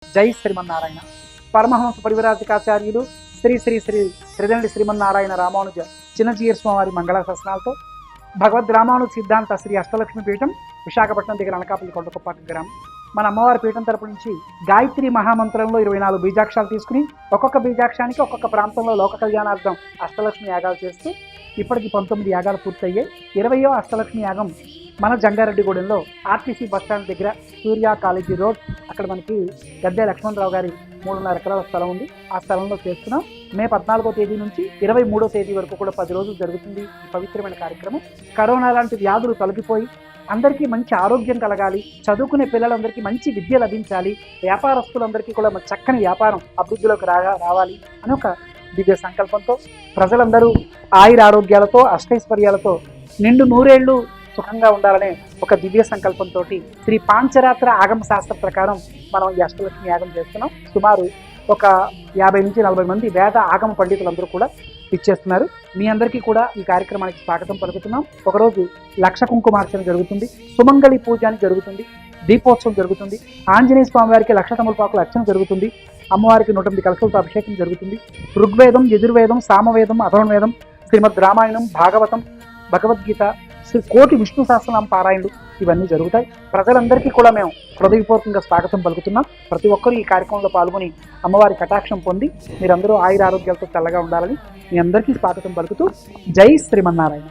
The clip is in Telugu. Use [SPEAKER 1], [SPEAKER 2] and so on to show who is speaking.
[SPEAKER 1] జై శ్రీమన్నారాయణ. పరమహంస పరివిరాజకాచార్యులు శ్రీ శ్రీ శ్రీ త్రిదండి శ్రీమన్నారాయణ రామానుజ చిన్నజీయర్ స్వామి మంగళ శాసనాలతో భగవద్ రామానుజ సిద్ధాంత శ్రీ అష్టలక్ష్మి పీఠం విశాఖపట్నం దగ్గర అనకాపల్లి కొండకొప్పాక గ్రామం. మన అమ్మవారి పీఠం తరపు నుంచి గాయత్రి మహామంత్రంలో 24 బీజాక్షాలు తీసుకుని ఒక్కొక్క బీజాక్షానికి ఒక్కొక్క ప్రాంతంలో లోక కళ్యాణార్థం అష్టలక్ష్మి యాగాలు చేస్తూ ఇప్పటికి 19 యాగాలు పూర్తయ్యాయి. 20వ అష్టలక్ష్మి యాగం మన జంగారెడ్డిగూడెంలో ఆర్టీసీ బస్టాండ్ దగ్గర సూర్య కాలేజీ రోడ్, అక్కడ మనకి గద్దె లక్ష్మణరావు గారి 3.5 ఎకరాల స్థలం ఉంది. ఆ స్థలంలో చేస్తున్నాం. మే 14వ తేదీ నుంచి 23వ తేదీ వరకు కూడా 10 రోజులు జరుగుతుంది ఈ పవిత్రమైన కార్యక్రమం. కరోనా లాంటి వ్యాధులు తొలగిపోయి అందరికీ మంచి ఆరోగ్యం కలగాలి, చదువుకునే పిల్లలందరికీ మంచి విద్య లభించాలి, వ్యాపారస్తులందరికీ కూడా చక్కని వ్యాపారం అభివృద్ధిలోకి రావాలి అని ఒక దివ్య సంకల్పంతో ప్రజలందరూ ఆయుర ఆరోగ్యాలతో అష్టైశ్వర్యాలతో నిండు నూరేళ్లు సుఖంగా ఉండాలనే ఒక దివ్య సంకల్పంతో శ్రీ పాంచరాత్ర ఆగమ శాస్త్ర ప్రకారం మనం ఈ అష్టలక్ష్మి యాగం చేస్తున్నాం. సుమారు ఒక 50 నుంచి 40 మంది వేద ఆగమ పండితులందరూ కూడా ఇచ్చేస్తున్నారు. మీ అందరికీ కూడా ఈ కార్యక్రమానికి స్వాగతం పలుకుతున్నాం. ఒకరోజు లక్ష కుంకుమార్చన జరుగుతుంది, సుమంగళి పూజ అని జరుగుతుంది, దీపోత్సవం జరుగుతుంది, ఆంజనేయ స్వామి వారికి లక్ష తమలపాకుల అర్చన జరుగుతుంది, అమ్మవారికి 108 కలశలతో అభిషేకం జరుగుతుంది. ఋగ్వేదం, యజుర్వేదం, సామవేదం, అథర్వణవేదం, శ్రీమద్ రామాయణం, భాగవతం, భగవద్గీత, శ్రీ కోటి విష్ణు సహస్రనామ పారాయణలు ఇవన్నీ జరుగుతాయి. ప్రజలందరికీ కూడా మేము హృదయపూర్వకంగా స్వాగతం పలుకుతున్నాం. ప్రతి ఒక్కరూ ఈ కార్యక్రమంలో పాల్గొని అమ్మవారి కటాక్షం పొంది మీరందరూ ఆయుర ఆరోగ్యాలతో చల్లగా ఉండాలని మీ అందరికీ స్వాగతం పలుకుతూ జై శ్రీమన్నారాయణ.